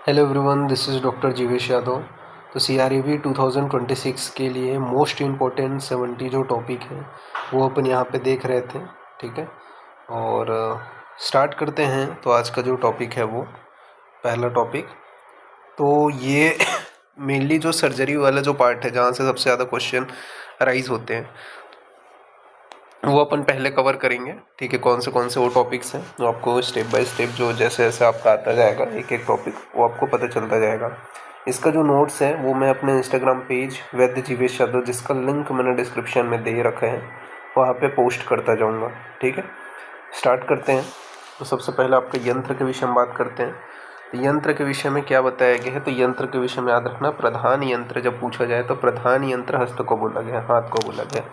Hello everyone, this is doctor Jeevesh Yadav. तो CRAV 2026 के लिए मोस्ट इम्पोर्टेंट 70 जो टॉपिक हैं वो अपन यहाँ पे देख रहे थे। ठीक है, और स्टार्ट करते हैं। तो आज का जो टॉपिक है वो पहला टॉपिक, तो ये मेनली जो सर्जरी वाला जो पार्ट है जहाँ से सबसे ज़्यादा क्वेश्चन अराइज होते हैं वो अपन पहले कवर करेंगे। ठीक है, कौन से वो टॉपिक्स हैं वो आपको स्टेप बाय स्टेप जो जैसे जैसे आपका आता जाएगा एक एक टॉपिक वो आपको पता चलता जाएगा। इसका जो नोट्स है वो मैं अपने इंस्टाग्राम पेज वैद्य जीवेश यादव, जिसका लिंक मैंने डिस्क्रिप्शन में दे रखा है, वहाँ पे पोस्ट करता जाऊँगा। ठीक है, स्टार्ट करते हैं। तो सबसे पहले आपके यंत्र के विषय में बात करते हैं। तो यंत्र के विषय में क्या बताया गया है, तो यंत्र के विषय में याद रखना, प्रधान यंत्र जब पूछा जाए तो प्रधान यंत्र हस्त को बोला गया, हाथ को बोला गया।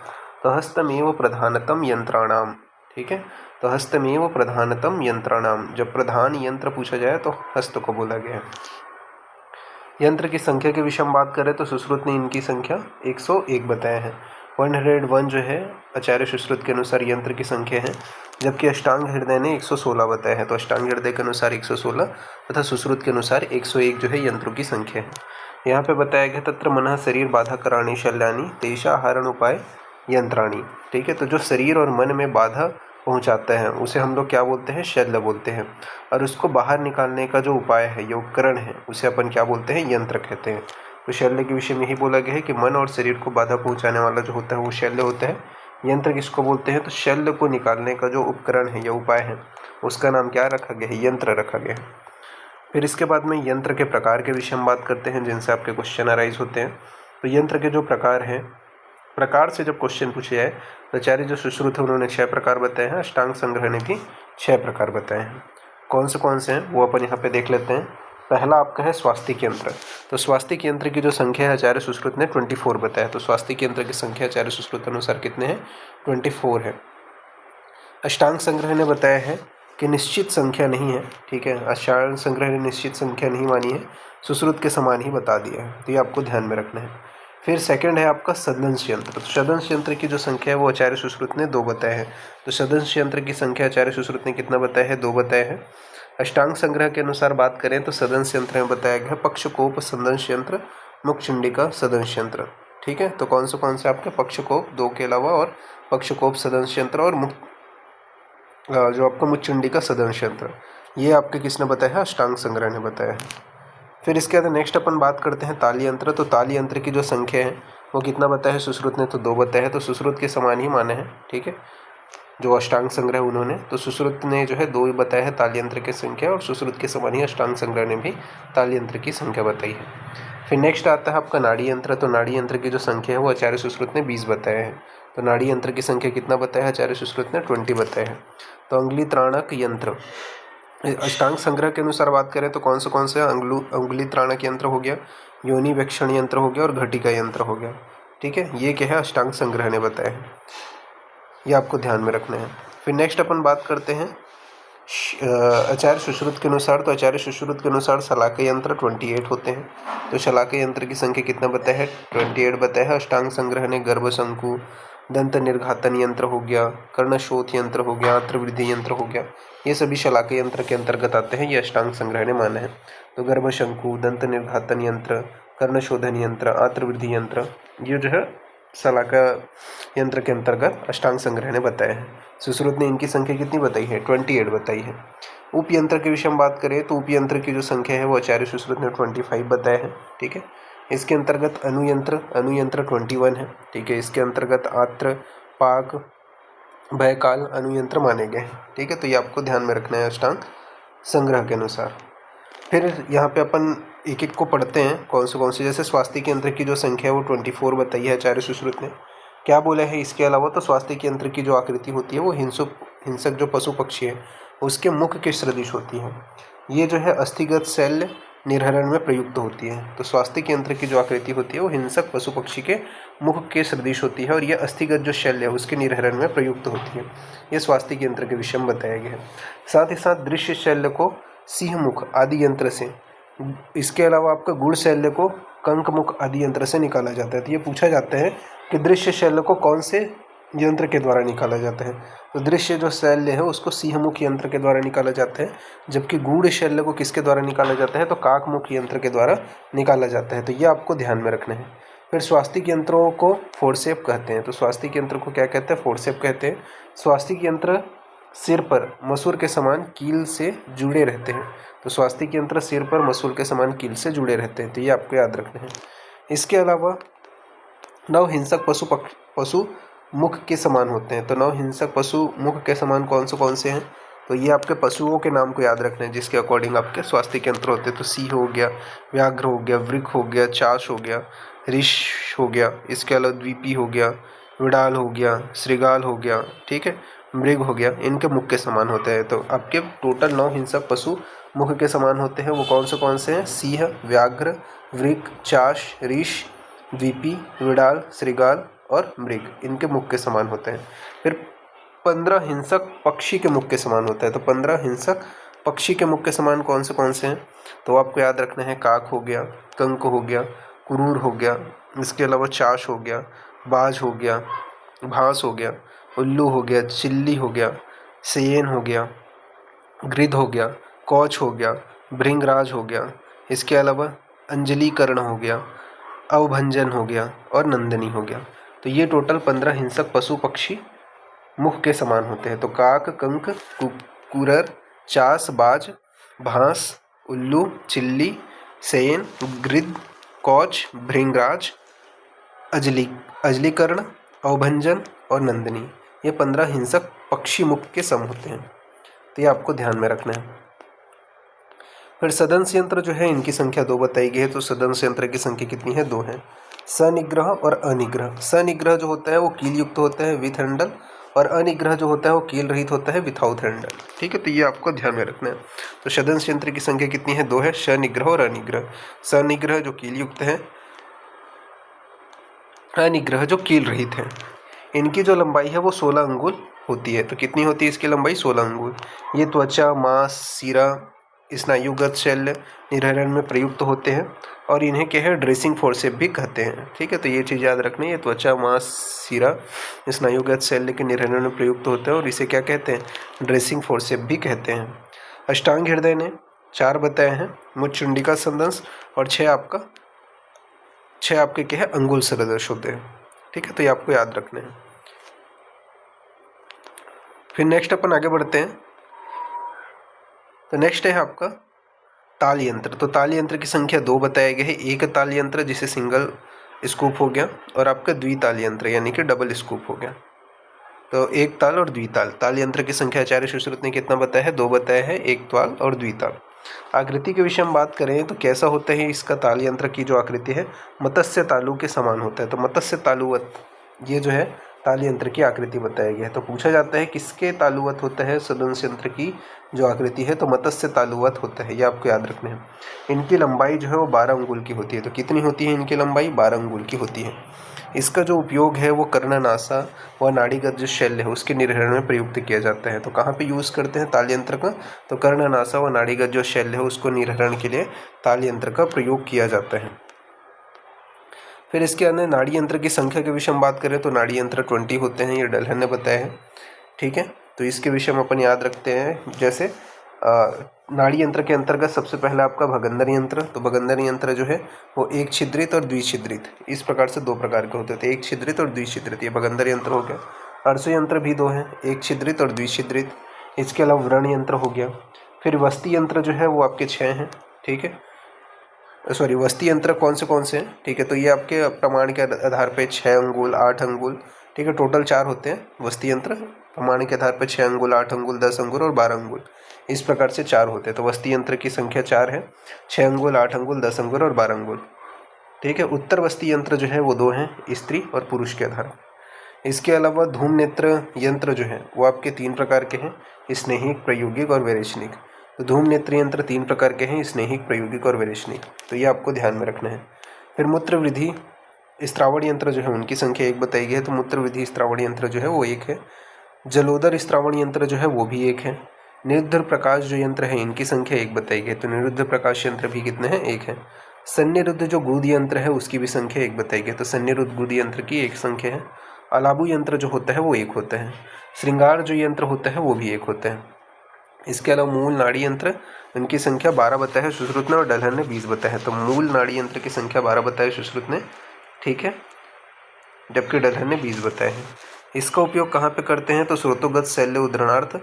तो हस्तमेव प्रधानतम यंत्राणाम। ठीक है, तो हस्तमेव प्रधानतम यंत्राणाम, जब प्रधान यंत्र पूछा जाए तो हस्त को बोला गया है। यंत्र की संख्या के विषय में बात करें तो सुश्रुत ने इनकी संख्या 101 बताया है। 101 जो है आचार्य सुश्रुत के अनुसार यंत्र की संख्या है, जबकि अष्टांग हृदय ने 116 बताया है। तो अष्टांग हृदय के अनुसार 116 तथा सुश्रुत के अनुसार 101 जो है यंत्रों की संख्या है। यहाँ पे बताया गया तत्र मनः शरीर बाधा कराणी शल्यानी तेषा आहरण उपाय यंत्राणी। ठीक है, तो जो शरीर और मन में बाधा पहुंचाता है उसे हम लोग क्या बोलते हैं, शल्य बोलते हैं। और उसको बाहर निकालने का जो उपाय है, ये उपकरण है, उसे अपन क्या बोलते हैं, यंत्र कहते हैं। तो शल्य के विषय में यही बोला गया है कि मन और शरीर को बाधा पहुंचाने वाला जो होता है वो शल्य होता है। यंत्र किसको बोलते हैं, तो शल्य को निकालने का जो उपकरण है या उपाय है उसका नाम क्या रखा गया है, यंत्र रखा गया है। फिर इसके बाद में यंत्र के प्रकार के विषय में बात करते हैं जिनसे आपके क्वेश्चन अराइज होते हैं। तो यंत्र के जो प्रकार हैं, प्रकार से जब क्वेश्चन पूछे जाए तो आचार्य जो सुश्रुत है उन्होंने 6 प्रकार बताए हैं, अष्टांग संग्रह ने भी 6 प्रकार बताए हैं। कौन से हैं वो अपन यहाँ पे देख लेते हैं। पहला आपका है स्वास्तिक यंत्र। तो स्वास्तिक यंत्र की जो संख्या है आचार्य सुश्रुत ने 24 बताया। तो स्वास्तिक यंत्र की संख्या आचार्य सुश्रुत अनुसार कितने हैं, 24 है। अष्टांग संग्रह ने बताया है कि निश्चित संख्या नहीं है। ठीक है, अष्टांग संग्रह ने निश्चित संख्या नहीं मानी है, सुश्रुत के समान ही बता दिया है, तो ये आपको ध्यान में रखना है। फिर सेकंड है आपका सदंश यंत्र। तो सदंश यंत्र की जो संख्या है वो आचार्य सुश्रुत ने 2 बताया है। तो सदंश यंत्र की संख्या आचार्य सुश्रुत ने कितना बताया है, 2 बताया है। अष्टांग संग्रह के अनुसार बात करें तो सदंश यंत्र में बताया गया पक्षकोप सदंश यंत्र, मुखचुंडिका सदंश यंत्र। ठीक है, तो कौन से आपके पक्षकोप 2 के अलावा और पक्षकोप सदंश यंत्र और जो आपका मुचुंडी सदंश यंत्र, ये आपके किसने बताया है, अष्टांग संग्रह ने बताया है। फिर इसके बाद नेक्स्ट अपन बात करते हैं ताली यंत्र। तो ताली यंत्र की जो संख्या है वो कितना बताया है, सुश्रुत ने तो 2 बताया है, तो सुश्रुत के समान ही माना है। ठीक है, जो अष्टांग संग्रह उन्होंने, तो सुश्रुत ने जो है 2 बताया है ताली यंत्र की संख्या, और सुश्रुत के समान ही अष्टांग संग्रह ने भी ताली यंत्र की संख्या बताई है। फिर नेक्स्ट आता है आपका नाड़ी यंत्र। तो नाड़ी यंत्र की जो संख्या है वो आचार्य सुश्रुत ने 20 बताया है। तो नाड़ी यंत्र की संख्या कितना बताया है, आचार्य सुश्रुत ने 20 बताया है। तो अंगुली त्राणक यंत्र, अष्टांग संग्रह के अनुसार बात करें तो कौन से अंगुली त्राणक यंत्र हो गया, योनि वेक्षण यंत्र हो गया और घटिका यंत्र हो गया। ठीक है, ये क्या है, अष्टांग संग्रह ने बताया है, ये आपको ध्यान में रखना है। फिर नेक्स्ट अपन बात करते हैं आचार्य सुश्रुत के अनुसार। तो आचार्य सुश्रुत के अनुसार शलाका यंत्र 28 होते हैं। तो शलाका यंत्र की संख्या कितना बताया है, 28 बताया है। अष्टांग संग्रह ने गर्भशंकु, दंत निर्घातन यंत्र हो गया, कर्णशोथ यंत्र हो गया, आत्रवृद्धि यंत्र हो गया, ये सभी शलाका यंत्र के अंतर्गत आते हैं, ये अष्टांग संग्रह ने माना है। तो गर्भशंकु, दंत निर्घातन यंत्र, कर्णशोधन यंत्र, आत्रवृद्धि यंत्र, ये जो है शलाका यंत्र के अंतर्गत अष्टांग संग्रह ने बताया है। सुश्रुत ने इनकी संख्या कितनी बताई है, 28 बताई है। उपयंत्र के विषय में बात करें तो उपयंत्र की जो संख्या है वो आचार्य सुश्रुत ने 25 बताया है। ठीक है, इसके अंतर्गत अनुयंत्र 21 है। ठीक है, इसके अंतर्गत आत्र, पाक, भयकाल अनुयंत्र माने गए हैं। ठीक है, तो ये आपको ध्यान में रखना है अष्टांग संग्रह के अनुसार। फिर यहाँ पे अपन एक एक को पढ़ते हैं कौन से जैसे स्वास्तिक यंत्र की जो संख्या है वो 24 बताई है आचार्य सुश्रुत ने। क्या बोला है इसके अलावा, तो स्वास्तिक यंत्र की जो आकृति होती है वो हिंसक जो पशु पक्षी है उसके मुख के सदृश होती है। ये जो है अस्थिगत शल्य निर्हरण में प्रयुक्त होती है। तो स्वास्तिक यंत्र की जो आकृति होती है वो हिंसक पशु पक्षी के मुख के सदृश होती है और यह अस्थिगत जो शल्य है उसके निर्हरण में प्रयुक्त होती है। ये स्वास्तिक यंत्र के विषय में बताया गया है। साथ ही साथ दृश्य शल्य को सिंह मुख आदि यंत्र से, इसके अलावा आपका गुण शल्य को कंक मुख आदि यंत्र से निकाला जाता है। तो ये पूछा जाता है कि दृश्य शल्य को कौन से यंत्र के द्वारा निकाला जाता है। तो दृश्य जो शैल्य है उसको सिंहमुख यंत्र के द्वारा निकाला जाता है, जबकि गूढ़ शैल्य को किसके द्वारा निकाला जाता है, तो काकमुख यंत्र के द्वारा निकाला जाता है। तो ये आपको ध्यान में रखना है। फिर स्वास्तिक यंत्रों को फोर्सेप कहते हैं। तो स्वास्तिक यंत्र को क्या कहते हैं, फोर्सेप कहते हैं। स्वास्तिक यंत्र सिर पर मसूर के समान कील से जुड़े रहते हैं। तो स्वास्तिक यंत्र सिर पर मसूर के समान कील से जुड़े रहते हैं। तो ये आपको याद रखना है। इसके अलावा नवहिंसक पशु मुख के समान होते हैं। तो नवहिंसक पशु मुख के समान कौन से हैं, तो ये आपके पशुओं के नाम को याद रखना है जिसके अकॉर्डिंग आपके स्वास्तिक यंत्र होते हैं। तो सिंह हो गया, व्याघ्र हो गया, वृक हो गया, चाश हो गया, ऋष हो गया, इसके अलावा द्वीपी हो गया, विडाल हो गया, श्रृगाल हो गया, ठीक है, मृग हो गया, इनके मुख के समान होते हैं। तो आपके टोटल 9 हिंसक पशु मुख के समान होते हैं। वो कौन से हैं, सिंह, व्याघ्र, वृक, चाश, ऋष, द्वीपी, विडाल, श्रृगाल और मृग, इनके मुख के समान होते हैं। फिर 15 हिंसक पक्षी के मुख के समान होता है। तो 15 हिंसक पक्षी के मुख के समान कौन से हैं, तो आपको याद रखना है, काक हो गया, कंक हो गया, कुरूर हो गया, इसके अलावा चाश हो गया, बाज हो गया, भांस हो गया, उल्लू हो गया, चिल्ली हो गया, सेन हो गया, गृध हो गया, कौच हो गया, भृंगराज हो गया, इसके अलावा अंजलीकरण हो गया, अवभंजन हो गया और नंदनी हो गया। तो ये टोटल 15 हिंसक पशु पक्षी मुख के समान होते हैं। तो काक, कंक, कुरर, चास, बाज, भांस, उल्लू, चिल्ली, सेन, गृध, कौच, भृंगराज, अजलीकरण, अवभंजन और नंदनी, ये 15 हिंसक पक्षी मुख के सम होते हैं। तो ये आपको ध्यान में रखना है। फिर सदंश यंत्र जो है इनकी संख्या 2 बताई गई है। तो सदंश यंत्र की संख्या कितनी है, 2 है। सनिग्रह और अनिग्रह। सनिग्रह जो होता है वो कील युक्त होता है विथ हैंडल, और अनिग्रह जो होता है वो कील रहित होता है विथआउट हैंडल, ठीक है। तो ये आपको ध्यान में रखना है। तो सदंश यंत्र की संख्या कितनी है, 2 है, सनिग्रह और अनिग्रह। सनिग्रह जो कील युक्त है, अनिग्रह जो कील रहित है। इनकी जो लंबाई है वो 16 अंगुल होती है। तो कितनी होती है इसकी लंबाई, 16 अंगुल। ये त्वचा, मांस, सिरा, स्नायुगत शैल्य निर्हरण में प्रयुक्त होते हैं, और इन्हें क्या है, ड्रेसिंग फोर्सेप भी कहते हैं, ठीक है। तो ये चीज़ याद रखनी है, त्वचा, मांस, सिरा, स्नायुगत शैल्य के निर्हरण में प्रयुक्त होते हैं, और इसे क्या कहते हैं, ड्रेसिंग फोर्सेप भी कहते हैं। अष्टांग हृदय ने 4 बताए हैं, मुचुंडिका संदंश, और 6 आपके क्या है, अंगुल सदृश होते हैं, ठीक है। तो ये आपको याद रखने हैं। फिर नेक्स्ट अपन आगे बढ़ते हैं। तो नेक्स्ट है आपका ताल यंत्र। तो ताल यंत्र की संख्या 2 बताए गए हैं। एक ताल यंत्र जिसे सिंगल स्कूप हो गया, और आपका द्विताल यंत्र यानी कि डबल स्कूप हो गया। तो एक ताल और द्विताल। ताल यंत्र की संख्या आचार्य सुश्रुत ने कितना बताया है, 2 बताया है, एक ताल और द्विताल। आकृति के विषय में बात करें तो कैसा होता है इसका ताल यंत्र की जो आकृति है, मत्स्य तालु के समान होता है। तो मत्स्य तालुवत ये जो है ताल यंत्र की आकृति बताया गया है। तो पूछा जाता है किसके तालुवत होता है, सदंश यंत्र की जो आकृति है, तो मत्स्य तालुवत होता है। ये आपको याद रखना है। इनकी लंबाई जो है वो 12 अंगुल की होती है। तो कितनी होती है इनकी लंबाई, 12 अंगुल की होती है। इसका जो उपयोग है वो कर्णनासा व नाड़ीगत जो शैल्य है उसके निर्हरण में प्रयुक्त किया जाता है। तो कहाँ पे यूज़ करते हैं ताल यंत्र का, तो कर्णनासा व नाड़ीगत जो शैल्य है उसको निर्हरण के लिए ताल यंत्र का प्रयोग किया जाता है। फिर इसके अन्य नाड़ी यंत्र की संख्या के विषय में बात करें तो नाड़ी यंत्र 20 होते हैं, ये डलहन ने बताया है, ठीक है। तो इसके विषय में अपन याद रखते हैं, जैसे नाड़ी यंत्र के अंतर्गत सबसे पहला आपका भगंदर यंत्र। तो भगंदर यंत्र जो है वो एक छिद्रित और द्विछिद्रित, इस प्रकार से 2 प्रकार के होते थे, एक छिद्रित और द्विछिद्रित, ये भगंदर यंत्र हो गया। अर्सो यंत्र भी 2 हैं, एक छिद्रित और द्विछिद्रित। इसके अलावा व्रण यंत्र हो गया। फिर वस्ती यंत्र जो है वो आपके 6 हैं, ठीक है। सॉरी, वस्ती यंत्र कौन से हैं, ठीक है। तो ये आपके प्रमाण के आधार पे 6 अंगुल, 8 अंगुल, ठीक है, टोटल 4 होते हैं वस्ती यंत्र। प्रमाण के आधार पे 6 अंगुल, 8 अंगुल, 10 अंगुल और 12 अंगुल, इस प्रकार से 4 होते हैं। तो वस्ती यंत्र की संख्या 4 है, 6 अंगुल, 8 अंगुल, 10 अंगुल और 12 अंगुल, ठीक है। उत्तर वस्ती यंत्र जो है वो 2 हैं, स्त्री और पुरुष के आधार। इसके अलावा धूम नेत्र यंत्र जो है वो आपके 3 प्रकार के हैं, स्नेहिक, प्रायोगिक और वैरेचनिक। तो धूम नेत्र यंत्र 3 प्रकार के हैं, स्नेहिक, प्रायोगिक और वैरेचनिक। तो ये आपको ध्यान में रखना है। फिर मूत्र विधि स्त्रावण यंत्र जो है उनकी संख्या 1 बताई गई है। तो मूत्र विधि स्त्रावण यंत्र जो है वो 1 है। जलोदर स्त्रावण यंत्र जो है वो भी 1 है। निरुद्ध प्रकाश जो यंत्र है इनकी संख्या 1 बताई गई है। तो निरुद्ध प्रकाश यंत्र भी कितने हैं, 1 है। सन्निरुद्ध जो गुद यंत्र है उसकी भी संख्या 1 बताई गई है। तो सन्निरुद्ध गुद यंत्र की 1 संख्या है। अलाबु यंत्र जो होता है वो एक होता है, श्रृंगार जो यंत्र होता है वो भी एक होता है। इसके अलावा मूल नाड़ी यंत्र, इनकी संख्या 12 बताया है सुश्रुत ने और डलहन ने 20 बताया है। तो मूल नाड़ी यंत्र की संख्या 12 बताया सुश्रुत ने, ठीक है, जबकि डलहन ने 20 बताए हैं। इसका उपयोग कहाँ पे करते हैं? तो स्रोतोगत शल्य उद्रणार्थ,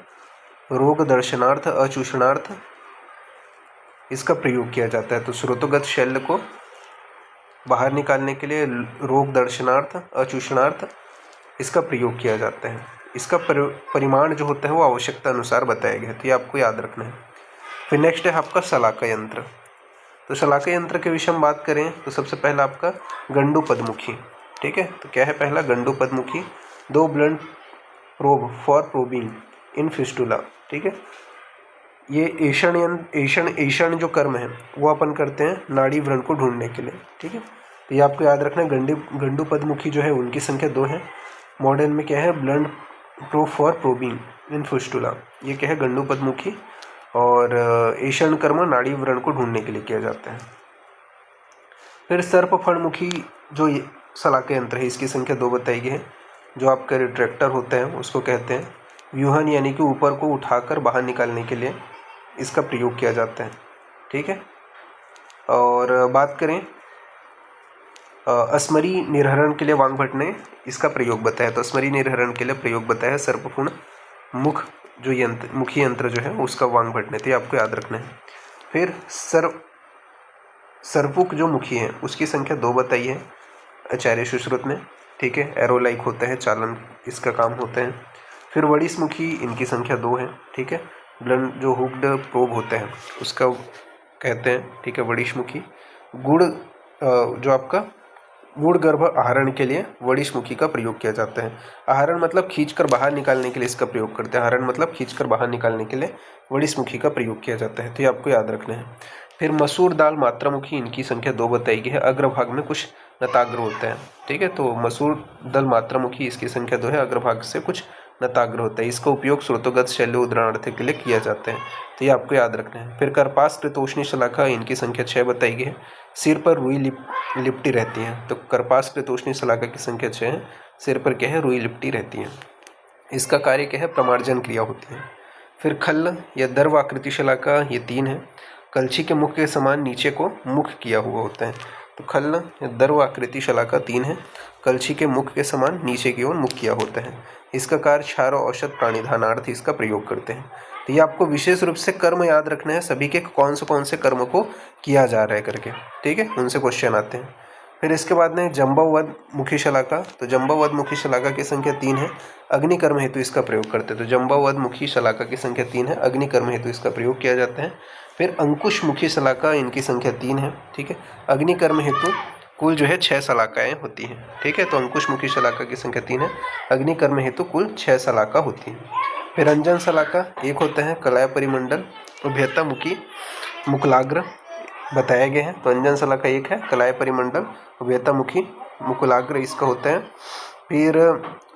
रोग दर्शनार्थ, अचूषणार्थ इसका प्रयोग किया जाता है। तो स्रोतोगत शल्य को बाहर निकालने के लिए, रोग दर्शनार्थ, अचूषणार्थ इसका प्रयोग किया जाता है। इसका परिमाण जो होता है वो आवश्यकता अनुसार बताया गया है, तो ये आपको याद रखना है। फिर नेक्स्ट है आपका शलाका यंत्र। तो शलाका यंत्र के विषय में बात करें तो सबसे पहला आपका गंडू पद्मुखी, ठीक है। तो क्या है पहला? गंडू पद्मुखी, 2 blunt probe for probing in fistula, ठीक है। ये ऐषण जो कर्म है वो अपन करते हैं नाड़ी व्रण को ढूंढने के लिए, ठीक है। तो ये आपको याद रखना है। गंडू पद्मुखी जो है उनकी संख्या 2 है। मॉडर्न में क्या है? Blunt probe for probing in fistula, ये क्या है? गंडू पद्मुखी। और ऐषण कर्म नाड़ी व्रण को ढूंढने के लिए किया जाता है। फिर सर्पफणमुखी जो शलाका यंत्र है, इसकी संख्या 2 बताई गई है। जो आपका रिट्रैक्टर होता है उसको कहते हैं व्यूहन, यानी कि ऊपर को उठाकर बाहर निकालने के लिए इसका प्रयोग किया जाता है, ठीक है। और बात करें अस्मरी निर्हरण के लिए वांगभट ने इसका प्रयोग बताया। तो अस्मरी निर्हरण के लिए प्रयोग बताया है सर्पफुण मुख जो मुखी यंत्र जो है उसका वांगभट ने, तो ये आपको याद रखना है। फिर सर्पुक जो मुखी है उसकी संख्या 2 बताई है आचार्य सुश्रुत ने, ठीक है। एरो लाइक होता है, चालन इसका काम होता है। फिर वड़िस मुखी, इनकी संख्या 2 है, ठीक है। ब्लंट जो हुक्ड प्रोब होता है उसका कहते हैं, ठीक है, वड़िस मुखी। गुड़ जो आपका गुड़ गर्भ आहरण के लिए वड़िस मुखी का प्रयोग किया जाता है। आहरण मतलब खींचकर बाहर निकालने के लिए इसका प्रयोग करते हैं। आहरण मतलब खींचकर बाहर निकालने के लिए वड़िस मुखी का प्रयोग किया जाता है, तो ये आपको याद रखना है। फिर मसूर दाल मात्रामुखी, इनकी संख्या 2 बताई गई है। अग्रभाग में कुछ नताग्र होता है, ठीक है। तो मसूर दल मात्रामुखी, इसकी संख्या 2 है। अग्रभाग से कुछ नताग्र होता है। इसका उपयोग स्रोतोगत शल्य उद्रणार्थ के लिए किया जाता है, तो ये आपको याद रखना है। फिर कर्पास कृतोष्णी शलाका, इनकी संख्या 6 बताई गई है। सिर पर रुई लिपटी रहती है। तो कर्पास कृतोष्णी शलाका की संख्या 6 है। सिर पर क्या है? रुई लिपटी रहती है। इसका कार्य क्या है? प्रमार्जन क्रिया होती है। फिर खल्ल या दर्व आकृति शलाका, ये 3 है। कलछी के मुख के समान नीचे को मुख किया हुआ होता है। तो खल्ल या दर्व आकृति शलाका 3 है। कलछी के मुख के समान नीचे की ओर मुख किया होता है। इसका कार्य क्षार और औषध प्राणिधानार्थ इसका प्रयोग करते हैं। तो ये आपको विशेष रूप से कर्म याद रखना है सभी के, कौन से कर्म को किया जा रहा है करके, ठीक है, उनसे क्वेश्चन आते हैं। फिर इसके बाद में जंबवद मुखी शलाका। तो जंबवद मुखी शलाका की संख्या 3 है। अग्निकर्म हेतु इसका प्रयोग करते हैं। तो जंबवद मुखी शलाका की संख्या 3 है। अग्निकर्म हेतु इसका प्रयोग किया जाता है। फिर अंकुश मुखी शलाका, इनकी संख्या 3 है, ठीक है। अग्निकर्म हेतु कुल जो है 6 शलाकाएँ होती हैं, ठीक है। तो अंकुश मुखी शलाका की संख्या 3 है। अग्निकर्म हेतु कुल 6 शलाका होती हैं। फिर रंजन शलाका 1 होता है। कलाय परिमंडल उभयता मुखी मुकुलाग्र बताए गए हैं। तो अंजन शलाका 1 है। कलाय परिमंडल उभयता मुखी मुकुलाग्र इसका होता है। फिर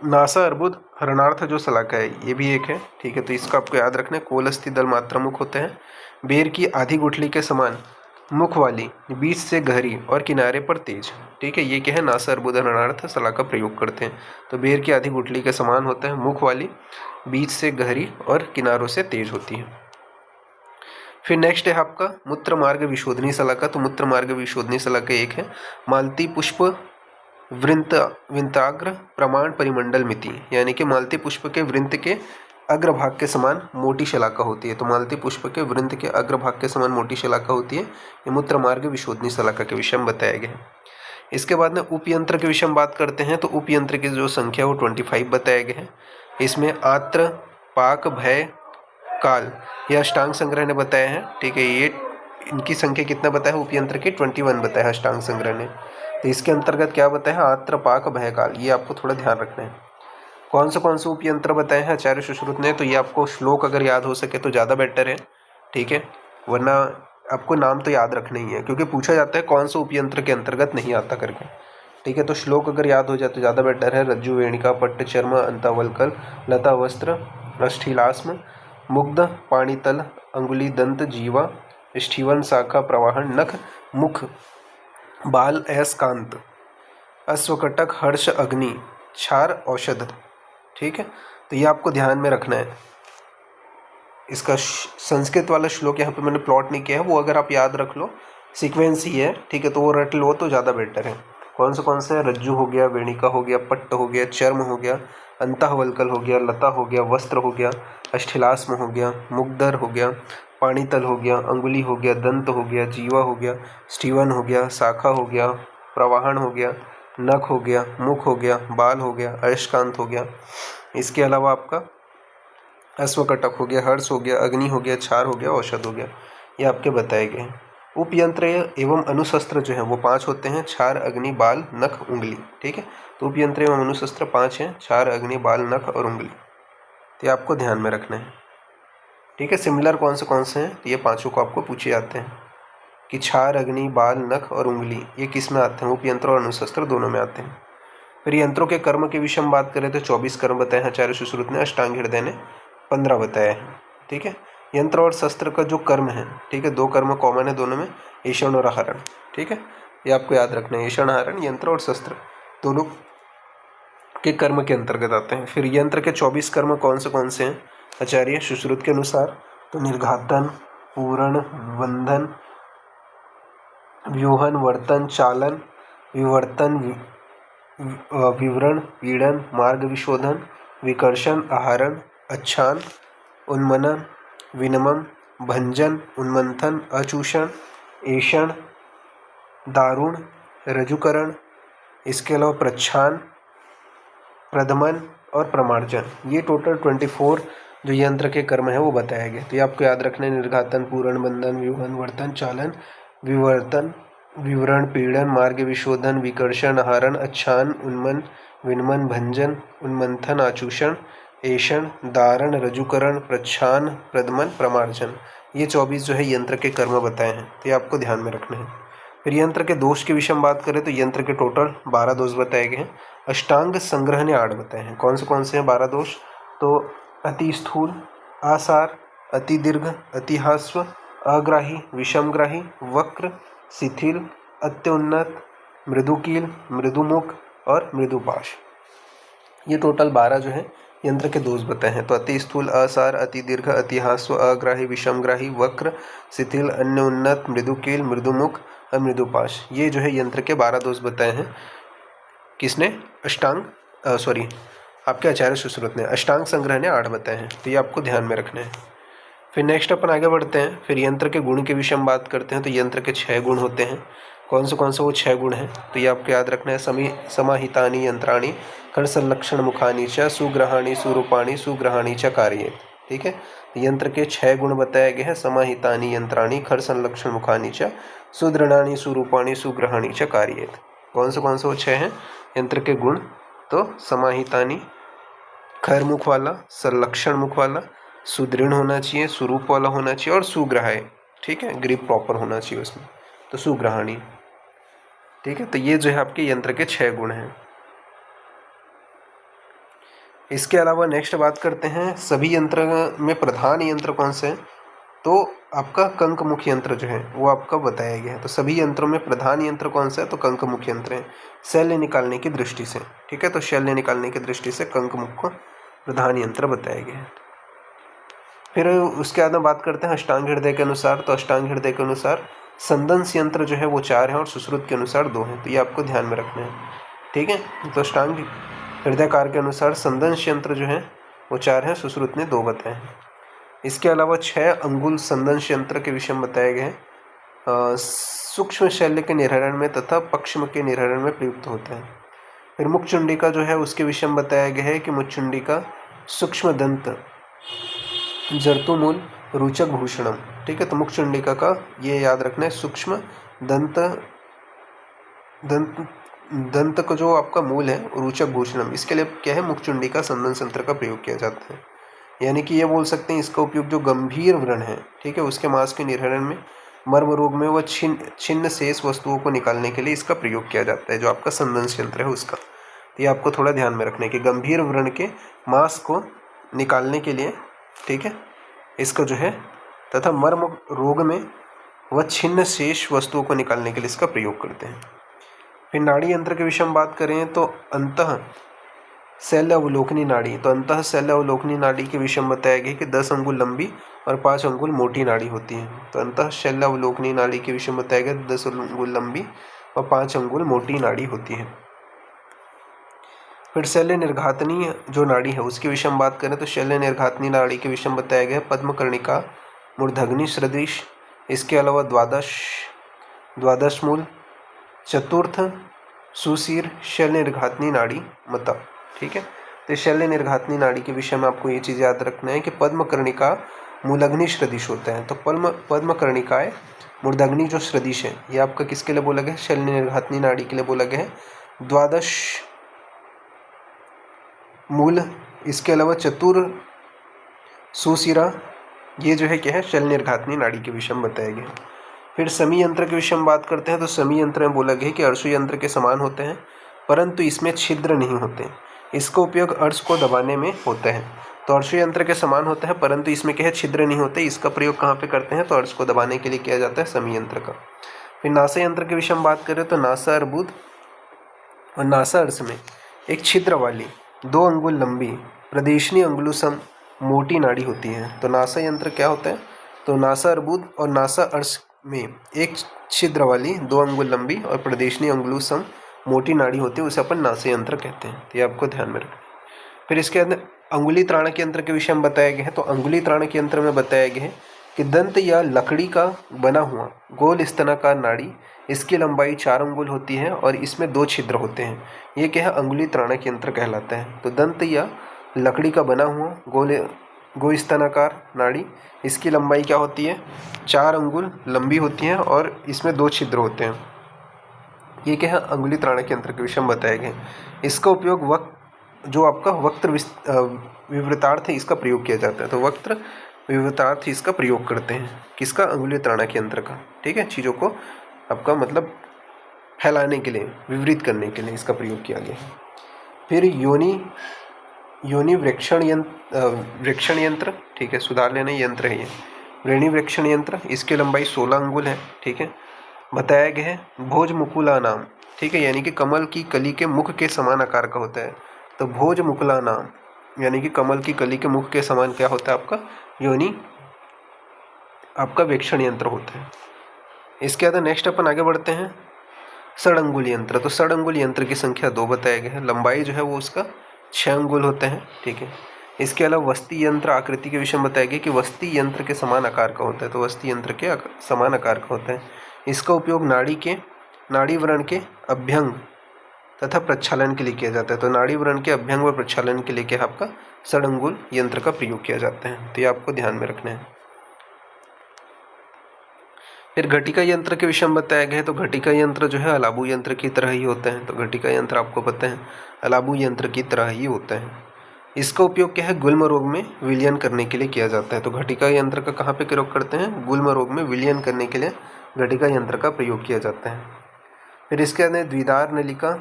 नासा अर्बुद हरणार्थ जो शलाका है ये भी 1 है, ठीक है। तो इसका आपको याद रखना है। कोलस्थी दल मात्रा मुख होते हैं। बेर की आधी गुठली के समान मुख वाली, बीच से गहरी और किनारे पर तेज, ठीक है। ये क्या है? नासा अर्बुद हरणार्थ शलाका प्रयोग करते हैं। तो बेर की आधी गुठली के समान होता है, मुख वाली, बीच से गहरी और किनारों से तेज होती है। फिर नेक्स्ट है आपका मूत्र मार्ग विशोधनी शलाका। तो मूत्र मार्ग विशोधनी शलाका 1 है। मालती पुष्प वृंताग्र प्रमाण परिमंडल मिति, यानी कि मालती पुष्प के वृंत के अग्रभाग के समान मोटी शलाका होती है। तो मालती पुष्प के वृंत के अग्रभाग के समान मोटी शलाका होती है। ये मूत्र मार्ग विशोधनी शलाका के विषय में बताया गया है। इसके बाद में उपयंत्र के विषय में बात करते हैं। तो उपयंत्र की जो संख्या वो 25 बताया गया है। इसमें आत्र, पाक, भय, काल ये अष्टांग संग्रह ने बताया है, ठीक है। ये इनकी संख्या कितना बताया है? उपयंत्र की 21 बताया है अष्टांग संग्रह ने। तो इसके अंतर्गत क्या बताया है? आत्र, पाक, भय, काल, ये आपको थोड़ा ध्यान रखना है। कौन से उपयंत्र बताए हैं आचार्य सुश्रुत ने? तो ये आपको श्लोक अगर याद हो सके तो ज़्यादा बेटर है, ठीक है, वरना आपको नाम तो याद रखना ही है, क्योंकि पूछा जाता है कौन सा उपयंत्र के अंतर्गत नहीं आता करके, ठीक है। तो श्लोक अगर याद हो जाए तो ज़्यादा बेटर है। रज्जु, वेणिका, पट्ट, चर्म, अंतावलकल, लता, वस्त्र, अष्ठिलास्म, मुग्ध, पाणितल, अंगुली, दंत, जीवा, स्टीवन, शाखा, प्रवाहन, नख, मुख, बाल, अयस्कांत, अश्वकटक, हर्ष, अग्नि, क्षार औषध, ठीक है। तो ये आपको ध्यान में रखना है। इसका संस्कृत वाला श्लोक यहाँ पे मैंने प्लॉट नहीं किया है, वो अगर आप याद रख लो, सीक्वेंस ही है, ठीक है, तो वो रट लो तो ज़्यादा बेटर है। कौन से रज्जु हो गया, वेणिका हो गया, पट्ट हो गया, चर्म हो गया, अंतःवल्कल हो गया, लता हो गया, वस्त्र हो गया, अष्ठिलास्म हो गया, मुग्धर हो गया, पाणितल हो गया, अंगुली हो गया, दंत हो गया, जीवा हो गया, स्टीवन हो गया, शाखा हो गया, प्रवाहन हो गया, नख हो गया, मुख हो गया, बाल हो गया, अयस्कांत हो गया। इसके अलावा आपका अश्वकटक हो गया, हर्ष हो गया, अग्नि हो गया, क्षार हो गया, औषध हो गया, ये आपके बताए गए हैं। उपयंत्र एवं अनुशस्त्र जो है वो 5 होते हैं, क्षार, अग्नि, बाल, नख, उंगली, ठीक है। तो उपयंत्र एवं अनुशस्त्र 5 हैं, क्षार, अग्नि, बाल, नख और उंगली। तो ये आपको ध्यान में रखना है, ठीक है। सिमिलर कौन से हैं, तो ये पाँचों को आपको पूछे जाते हैं कि क्षार, अग्नि, बाल, नख और उंगली ये किस में आते हैं, उपयंत्र और अनुशस्त्र दोनों में आते हैं। फिर यंत्रों के कर्म के विषय में बात करें तो 24 कर्म बताए हैं आचार्य सुश्रुत ने, अष्टांग हृदय ने 15 बताया है, ठीक है। यंत्र और शस्त्र का जो कर्म है, ठीक है, 2 कर्म कॉमन है दोनों में, ईषण और आहरण, ठीक है। ये आपको याद रखना है, ईषण आहरण, यंत्र और शस्त्र दोनों के कर्म के अंतर्गत आते हैं। फिर यंत्र के 24 कर्म कौन से हैं आचार्य सुश्रुत के अनुसार, तो निर्घातन, पूरण, बंधन, व्यूहन, वर्तन, चालन, विवर्तन, विवरण, पीड़न, मार्ग विशोधन, विकर्षण, आहरण, अच्छान, उन्मनन, विनमन, भंजन, उन्मंथन, अचूषण, ऐषण, दारुण, रजुकरण, इसके अलावा प्रच्छान, प्रदमन और प्रमार्जन, ये टोटल 24 जो यंत्र के कर्म है वो बताया गया। तो ये आपको याद रखना है, निर्घातन, पूरण, बंधन, व्यूहन, वर्तन, चालन, विवर्तन, विवरण, पीड़न, मार्ग विशोधन, विकर्षण, आहरण, अच्छान, उन्मन, विनमन, भंजन, उन्मंथन, आचूषण, ऐषण, दारण, रजुकरण, प्रच्छान, प्रदमन, प्रमार्जन, ये 24 जो है यंत्र के कर्म बताए हैं। तो ये आपको ध्यान में रखना है। फिर यंत्र के दोष के विषय में बात करें तो यंत्र के टोटल 12 दोष बताए गए हैं। अष्टांग संग्रह ने 8 बताए हैं। कौन से हैं 12 दोष, तो अति स्थूल, आसार, अति दीर्घ, अति ह्रस्व, अग्राही, विषमग्राही, वक्र, शिथिल, अत्युन्नत, मृदुकील, मृदुमुख और मृदुपाश, ये टोटल 12 जो है यंत्र के दोष बताए हैं। तो अति स्थूल, असार, अति दीर्घ, अति ह्रस्व, अग्राही, विषमग्राही, वक्र, शिथिल, अन्योन्नत, मृदुकील, मृदुमुख और मृदुपाश, ये जो है यंत्र के 12 दोष बताए हैं। किसने, आपके आचार्य सुश्रुत ने। अष्टांग संग्रह ने 8 बताए हैं। तो ये आपको ध्यान में रखना है। फिर नेक्स्ट अपन आगे बढ़ते हैं। फिर यंत्र के गुण के विषय में बात करते हैं। तो यंत्र के 6 गुण होते हैं। कौन से वो 6 गुण हैं, तो ये आपको याद रखना है। समाहितानि यंत्राणि खड़ संलक्षण मुखानि च सुग्रहाणि सुरूपाणि सुग्रहाणि च कार्ये, ठीक है। तो यंत्र के 6 गुण बताए गए हैं। समाहितानि यंत्राणि खड़ संलक्षण मुखानि च सुदृढ़ानि सुरूपाणि सुग्रहाणि च कार्येत। कौन से वो 6 हैं यंत्र के गुण, तो समाहितानि खैर मुख वाला, संलक्षण मुख वाला, सुदृढ़ होना चाहिए, स्वरूप वाला होना चाहिए और सुग्राह्य, ठीक है, ग्रिप प्रॉपर होना चाहिए उसमें, तो सुग्रहणी, ठीक है। तो ये जो है आपके यंत्र के 6 गुण हैं। इसके अलावा नेक्स्ट बात करते हैं सभी यंत्र में प्रधान यंत्र कौन से हैं, तो आपका कंक मुख यंत्र जो है वो आपका बताया गया है। तो सभी यंत्रों में प्रधान यंत्र कौन सा है, तो कंक मुख यंत्र है, शल्य निकालने की दृष्टि से, ठीक है। तो शल्य निकालने की दृष्टि से कंक मुख को प्रधान यंत्र बताया गया है। फिर उसके बाद में बात करते हैं अष्टांग हृदय के अनुसार। तो अष्टांग हृदय के अनुसार संदंश यंत्र जो है वो 4 हैं और सुश्रुत के अनुसार 2 हैं। तो ये आपको ध्यान में रखना है, ठीक है। तो अष्टांग हृदयकार के अनुसार संदंश यंत्र जो है वो 4 हैं, सुश्रुत ने 2 बताए हैं। इसके अलावा 6 अंगुल संदंश यंत्र के विषय में बताए गए हैं। सूक्ष्म शल्य के निर्हरण में तथा पक्ष्म के निर्हरण में प्रयुक्त होते हैं। फिर मुखचुंडिका जो है उसके विषय में बताया गया है कि मुखचुंडिका सूक्ष्म दंत जर्तुमूल रुचक भूषणम, ठीक है। तो मुखचुंडिका का ये याद रखना है, सूक्ष्म दंत का जो आपका मूल है रुचक भूषणम, इसके लिए क्या है, मुखचुंडिका संदंश यंत्र का प्रयोग किया जाता है। यानी कि ये बोल सकते हैं इसका उपयोग जो गंभीर व्रण है, ठीक है, उसके मांस के निर्हरण में, मर्म रोग में व छिन्न शेष वस्तुओं को निकालने के लिए इसका प्रयोग किया जाता है, जो आपका संदंश यंत्र है उसका। तो ये आपको थोड़ा ध्यान में रखना है कि गंभीर व्रण के मांस को निकालने के लिए, ठीक है, इसका जो है, तथा मर्म रोग में व छिन्न शेष वस्तुओं को निकालने के लिए इसका प्रयोग करते हैं। फिर नाड़ी यंत्र के विषय में बात करें तो अंतः शैल अवलोकनी नाड़ी, तो अंतः शैल अवलोकनी नाड़ी के विषय में बताया गया कि 10 अंगुल लंबी और 5 अंगुल मोटी नाड़ी होती है। तो अंतः शैल अवलोकनी नाड़ी के विषय में बताया गया 10 अंगुल लंबी और 5 अंगुल मोटी नाड़ी होती है। फिर शल्य निर्घातनी जो नाड़ी है उसके विषय में बात करें तो शल्य निर्घातनी नाड़ी के विषय में बताया गया पद्मकर्णिका मूर्धग्नि सदृश, इसके अलावा द्वादश मूल, चतुर्थ सुशीर शल्य निर्घातनी नाड़ी मता। ठीक है, तो शल्य निर्घातनी नाड़ी के विषय में आपको ये चीज़ याद रखना है कि पद्मकर्णिका मूलग्नि सदृश होता है। तो पद्मकर्णिकाएँ मूर्धग्नि जो सदृश है ये आपका किसके लिए बोला गया है? शल्य निर्घातनी नाड़ी के लिए बोला गया है। द्वादश मूल, इसके अलावा चतुर सुशिरा, ये जो है क्या है? शल्य निर्घातनी नाड़ी के विषय में बताया गया। फिर समी यंत्र के विषय में बात करते हैं तो समी यंत्र में बोला गया है कि अर्शु यंत्र के समान होते हैं परंतु इसमें छिद्र नहीं होते, इसका उपयोग अर्श को दबाने में होता है। तो अर्शु यंत्र के समान होता है परंतु इसमें क्या है? छिद्र नहीं होते, इसका प्रयोग कहाँ पे करते हैं? तो अर्श को दबाने के लिए किया जाता है समी यंत्र का। फिर नासा यंत्र के विषय में बात करें तो नासा अर्बुद और नासा अर्श में एक छिद्र वाली 2 अंगुल लंबी प्रदेशनी अंगुलसम मोटी नाड़ी होती है। तो नासा यंत्र क्या होता है? तो नासा अर्बुद और नासा अर्श में एक छिद्र वाली 2 अंगुल लंबी और प्रदेशनी अंगुलसम मोटी नाड़ी होती है, उसे अपन नासा यंत्र कहते हैं। तो ये आपको ध्यान में रखना। फिर इसके अंदर अंगुली त्राणक यंत्र के विषय में बताया गया है। तो अंगुली त्राणक यंत्र में बताया गया है कि दंत या लकड़ी का बना हुआ गोल स्तनाकार नाड़ी, इसकी लंबाई 4 अंगुल होती है और इसमें 2 छिद्र होते हैं। ये क्या है? अंगुली त्राणक यंत्र कहलाता है। तो दंत या लकड़ी का बना हुआ गोल स्तनाकार नाड़ी, इसकी लंबाई क्या होती है? 4 अंगुल लंबी होती है और इसमें 2 छिद्र होते हैं। ये क्या है? अंगुली त्राणक यंत्र के विषय में बताया गया। इसका उपयोग जो आपका वक्त्र विवृतार्थ है इसका प्रयोग किया जाता है। तो वक्त्र विवृतार्थ इसका प्रयोग करते हैं, किसका? अंगुली त्राणक यंत्र का। ठीक है, चीज़ों को आपका मतलब फैलाने के लिए, विवृत करने के लिए इसका प्रयोग किया गया। फिर योनि वृक्षण यंत्र, ठीक है, सुधार लेने यंत्र है ये। व्रेणी वृक्षण यंत्र, इसकी लंबाई 16 अंगुल है। ठीक है, बताया गया है भोज मुकुला नाम। ठीक है, यानी कि कमल की कली के मुख के समान आकार का होता है। तो भोज मुकुला नाम यानी कि कमल की कली के मुख के समान क्या होता है? आपका योनि आपका वेक्षण यंत्र होता है। इसके बाद नेक्स्ट अपन आगे बढ़ते हैं षडंगुल यंत्र। तो षडंगुल यंत्र की संख्या 2 बताया गया है। लंबाई जो है वो उसका 6 अंगुल होते हैं। ठीक है, इसके अलावा वस्ती यंत्र आकृति के विषय में बताया गया कि वस्ती यंत्र के समान आकार का होता है। तो वस्ती यंत्र के समान आकार का होता है। इसका उपयोग नाड़ी व्रण के अभ्यंग तथा प्रक्षालन के लिए किया जाता है। तो नाड़ी व्रण के अभ्यंग व प्रक्षालन के लिए क्या आपका षडंगुल यंत्र का प्रयोग किया जाता है। तो ये आपको ध्यान में रखना है। फिर घटिका यंत्र के विषय में बताया गया है। तो घटिका यंत्र जो है अलाबू यंत्र की तरह ही होता है। तो घटिका यंत्र आपको पता है अलाबू यंत्र की तरह ही होता है। इसका उपयोग क्या है? गुल्म रोग में विलयन करने के लिए किया जाता है। तो घटिका यंत्र का कहाँ पे प्रयोग करते हैं? गुल्म रोग में विलयन करने के लिए घटिका यंत्र का प्रयोग किया जाता है। फिर इसके अंदर द्विदार नलिका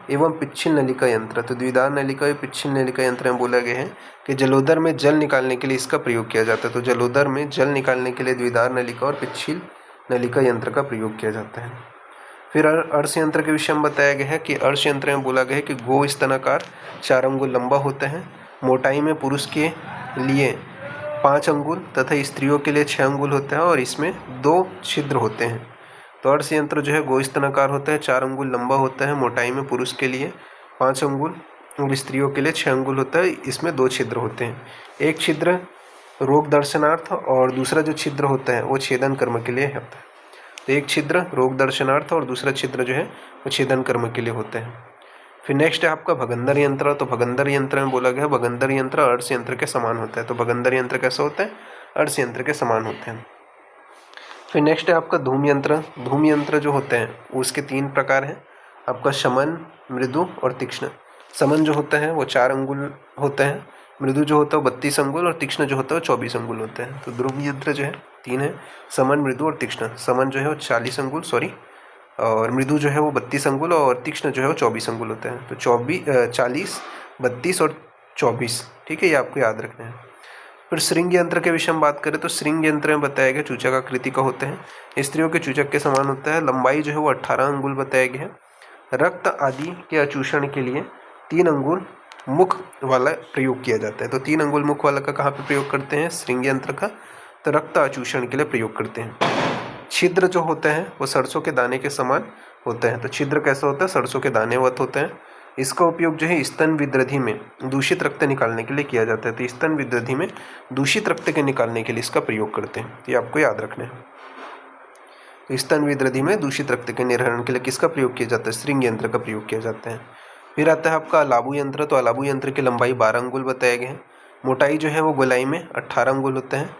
एवं पिच्छिल नलिका यंत्र। तो द्विदार नलिका या पिच्छिल नलिका यंत्र में बोला गया है कि जलोदर में जल निकालने के लिए इसका प्रयोग किया जाता है। तो जलोदर में जल निकालने के लिए द्विदार नलिका और पिच्छिल नलिका यंत्र का प्रयोग किया जाता है। फिर अर्श यंत्र के विषय में बताया गया है कि अर्श यंत्र में बोला गया है कि गो स्तनाकार 4 अंगुल लंबा होता है। मोटाई में पुरुष के लिए 5 अंगुल तथा स्त्रियों के लिए 6 अंगुल होता है और इसमें 2 छिद्र होते हैं। तो अर्श यंत्र जो है गो स्तनाकार होता है, 4 अंगुल लंबा होता है, मोटाई में पुरुष के लिए 5 अंगुल और स्त्रियों के लिए 6 अंगुल होता है। इसमें 2 छिद्र होते हैं। एक छिद्र रोग दर्शनार्थ और दूसरा जो छिद्र होता है वो छेदन कर्म के लिए होता है। तो एक छिद्र रोग दर्शनार्थ और दूसरा छिद्र जो है वो छेदन कर्म के लिए होता है। फिर नेक्स्ट है आपका भगंदर यंत्र। तो भगंदर यंत्र में बोला गया भगंदर यंत्र अर्श यंत्र के समान होता है। तो भगंदर यंत्र कैसा होता है? अर्श यंत्र के समान होते हैं। फिर नेक्स्ट है आपका धूम यंत्र। धूम यंत्र जो होते हैं उसके 3 प्रकार हैं, आपका शमन, मृदु और तीक्ष्ण। समन जो होता है वो 4 अंगुल होता है, मृदु जो होता है वो 32 अंगुल और तीक्ष्ण जो होता है वो 24 अंगुल होता है। तो ध्रुव यंत्र जो है 3 है, समन, मृदु और तीक्ष्ण। समन जो है वो 40 अंगुल और मृदु जो है वो 32 अंगुल और तीक्ष्ण जो है वो 24 अंगुल होता है। तो 40, 32 और 24। ठीक है, ये आपको याद रखना है। फिर श्रृंग यंत्र के विषय में बात करें तो श्रृंग यंत्र में बताया गया चूचक आकृति का होता है, स्त्रियों के चूचक के समान होता है। लंबाई जो है वो 18 अंगुल बताया गया है। रक्त आदि के अचूषण के लिए 3 अंगुल मुख वाला प्रयोग किया जाता है। तो 3 अंगुल मुख वाला का कहाँ पे प्रयोग करते हैं? श्रृंग यंत्र का। तो रक्त आचूषण के लिए प्रयोग करते हैं। छिद्र जो होते हैं वो सरसों के दाने के समान होते हैं। तो छिद्र कैसा होता है? सरसों के दाने वत होते हैं। इसका उपयोग जो है स्तन विद्रधि में दूषित रक्त निकालने के लिए किया जाता है। तो स्तन विद्रधि में दूषित रक्त के निकालने के लिए इसका प्रयोग करते हैं। ये आपको याद रखना है। तो स्तन विद्रधि में दूषित रक्त के निर्हरण के लिए किसका प्रयोग किया जाता है? श्रृंग यंत्र का प्रयोग किया जाता है। फिर आता है आपका अलाबु यंत्र। तो अलाबु यंत्र की लंबाई 12 अंगुल बताए गए हैं। मोटाई जो है वो गोलाई में 18 अंगुल होते हैं।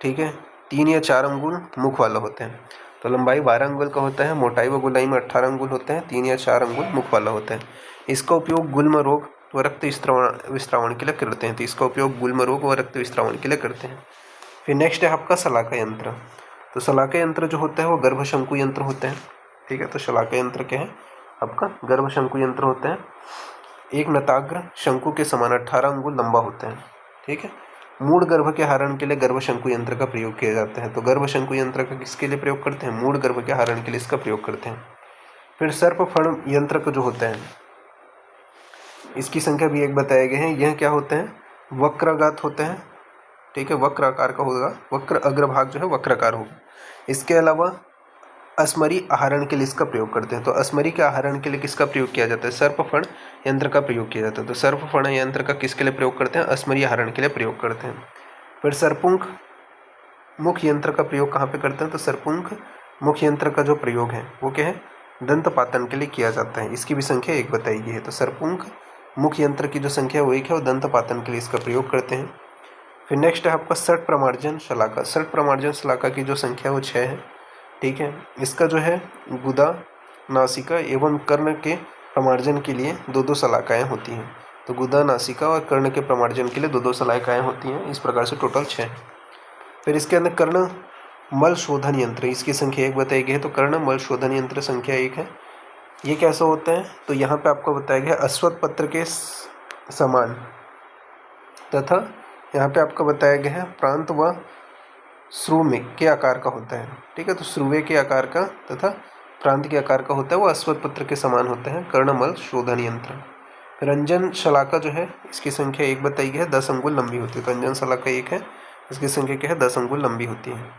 ठीक है, 3 या 4 अंगुल मुख वाला होते हैं। तो लंबाई 12 अंगुल का होता है, मोटाई व गोलाई में 18 अंगुल होते हैं, 3 या 4 अंगुल मुख वाला होता है। इसका उपयोग गुल्म रोग व रक्त विस्त्रावण के लिए करते हैं। तो इसका उपयोग गुल्म रोग व रक्त विस्त्रावण के लिए करते हैं। फिर नेक्स्ट है आपका शलाका यंत्र। तो शलाका यंत्र जो होता है वो गर्भशंकु यंत्र होते हैं। ठीक है, तो शलाका यंत्र क्या है? आपका गर्भशंकु यंत्र होते हैं। एक नताग्र शंकु के समान 18 अंगुल लंबा होता है। ठीक है, मूढ़ गर्भ के हरण के लिए गर्भशंकु यंत्र का प्रयोग किया जाता है। तो गर्भशंकु यंत्र का किसके लिए प्रयोग करते हैं? मूढ़ गर्भ के हरण के लिए इसका प्रयोग करते हैं। फिर सर्पफण यंत्र को जो होता है इसकी संख्या भी एक बताए गए हैं। यह क्या होते हैं? वक्रगात होते हैं। ठीक है, वक्र आकार का होगा, वक्र अग्रभाग जो है वक्राकार होगा। इसके अलावा अस्मरी आहरण के लिए इसका प्रयोग करते हैं। तो अस्मरी के आहरण के लिए किसका प्रयोग किया जाता है? सर्पफण यंत्र का प्रयोग किया जाता है। तो सर्पफण यंत्र का किसके लिए प्रयोग करते हैं? अस्मरी आहरण के लिए प्रयोग करते हैं। फिर सर्पुंख मुख यंत्र का प्रयोग कहाँ पे करते हैं? तो सर्पुंख मुख यंत्र का जो प्रयोग है वो क्या है? दंतपातन के लिए किया जाता है। इसकी भी संख्या एक बताई गई है। तो सर्पुंख मुख यंत्र की जो संख्या वो एक है, वो दंतपातन के लिए इसका प्रयोग करते हैं। फिर नेक्स्ट है आपका षट प्रमार्जन शलाका। षट प्रमार्जन शलाका की जो संख्या वो 6 है। ठीक है, इसका जो है गुदा, नासिका एवं कर्ण के प्रमार्जन के लिए 2-2 शलाकाएँ होती हैं। तो गुदा, नासिका और कर्ण के प्रमार्जन के लिए 2-2 शलाकाएँ होती हैं। इस प्रकार से टोटल 6। फिर इसके अंदर कर्ण मल शोधन यंत्र, इसकी संख्या 1 बताई गई है। तो कर्ण मल शोधन यंत्र संख्या 1 है। ये कैसा होता है? तो यहाँ पे आपको बताया गया अश्वत्थ पत्र के समान तथा यहाँ पे आपको बताया गया है प्रांत व श्रुवे के आकार का होता है। ठीक है, तो श्रुवे के आकार का तथा प्रांत के आकार का होता है, वो अश्वत्थ पत्र के समान होते हैं। कर्णमल शोधन यंत्र। रंजन शलाका जो है इसकी संख्या 1 बताई गई है, 10 अंगुल लंबी होती है। तो रंजन शलाका 1 है, इसकी संख्या क्या है? 10 अंगुल लंबी होती है।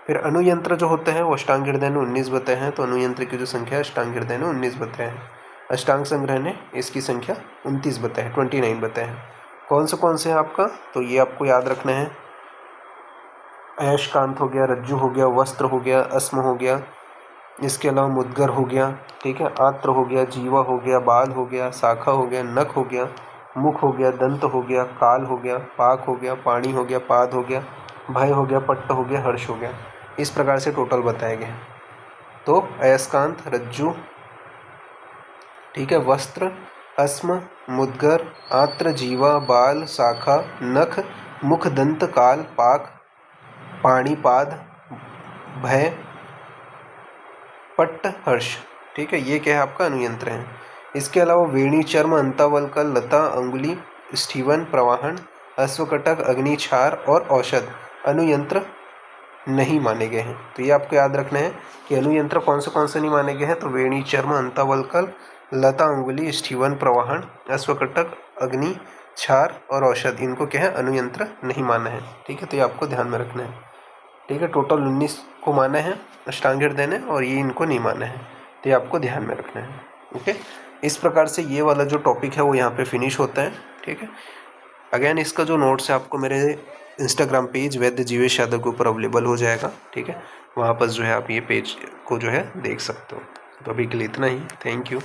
फिर अनुयंत्र जो होते हैं वो अष्टांग हृदय ने 19 बताए हैं। तो अनुयंत्र की जो संख्या है अष्टांग हृदय ने 19 बताए हैं। अष्टांग संग्रह ने इसकी संख्या 29 बताए हैं, 29 बताए हैं। कौन से हैं आपका? तो ये आपको याद रखना है। अयस्कांत हो गया, रज्जु हो गया, वस्त्र हो गया, अस्म हो गया, इसके अलावा मुद्गर हो गया। ठीक है, आत्र हो गया, जीवा हो गया, बाल हो गया, शाखा हो गया, नख हो गया, मुख हो गया, दंत हो गया, काल हो गया, पाक हो गया, पाणी हो गया, पाद हो गया, भय हो गया, पट्ट हो गया, हर्ष हो गया। इस प्रकार से टोटल बताए गए। तो अयस्कांत, रज्जु, ठीक है, वस्त्र, अस्म, मुद्गर, आत्र, जीवा, बाल, शाखा, नख, मुख, दंत, काल, पाक, पाणी, पाद, भय, पट्ट, हर्ष। ठीक है, ये क्या है? आपका अनुयंत्र है। इसके अलावा वेणी, चर्म, अंतावल्कल, लता, अंगुली, स्टीवन, प्रवाहन, अश्वकटक, अग्नि, क्षार और औषध अनुयंत्र नहीं माने गए हैं। तो ये आपको याद रखना है कि अनुयंत्र कौन से नहीं माने गए हैं। तो वेणी, चर्म, अंतावल्कल, लता, अंगुली, स्टीवन, प्रवाहन, अश्वकटक, अग्नि, क्षार और औषध, इनको क्या है? अनुयंत्र नहीं माना है। ठीक है, तो ये आपको ध्यान में रखना है। ठीक है, टोटल 19 को माना है अष्टांग हृदय ने और ये इनको नहीं माना है। तो ये आपको ध्यान में रखना है। ओके, इस प्रकार से ये वाला जो टॉपिक है वो यहाँ पे फिनिश होता है। ठीक है, अगेन इसका जो नोट्स है आपको मेरे इंस्टाग्राम पेज वैद्य जीवेश यादव के ऊपर अवेलेबल हो जाएगा। ठीक है, वहाँ पर जो है आप ये पेज को जो है देख सकते हो। तो अभी के लिए इतना ही। Thank you.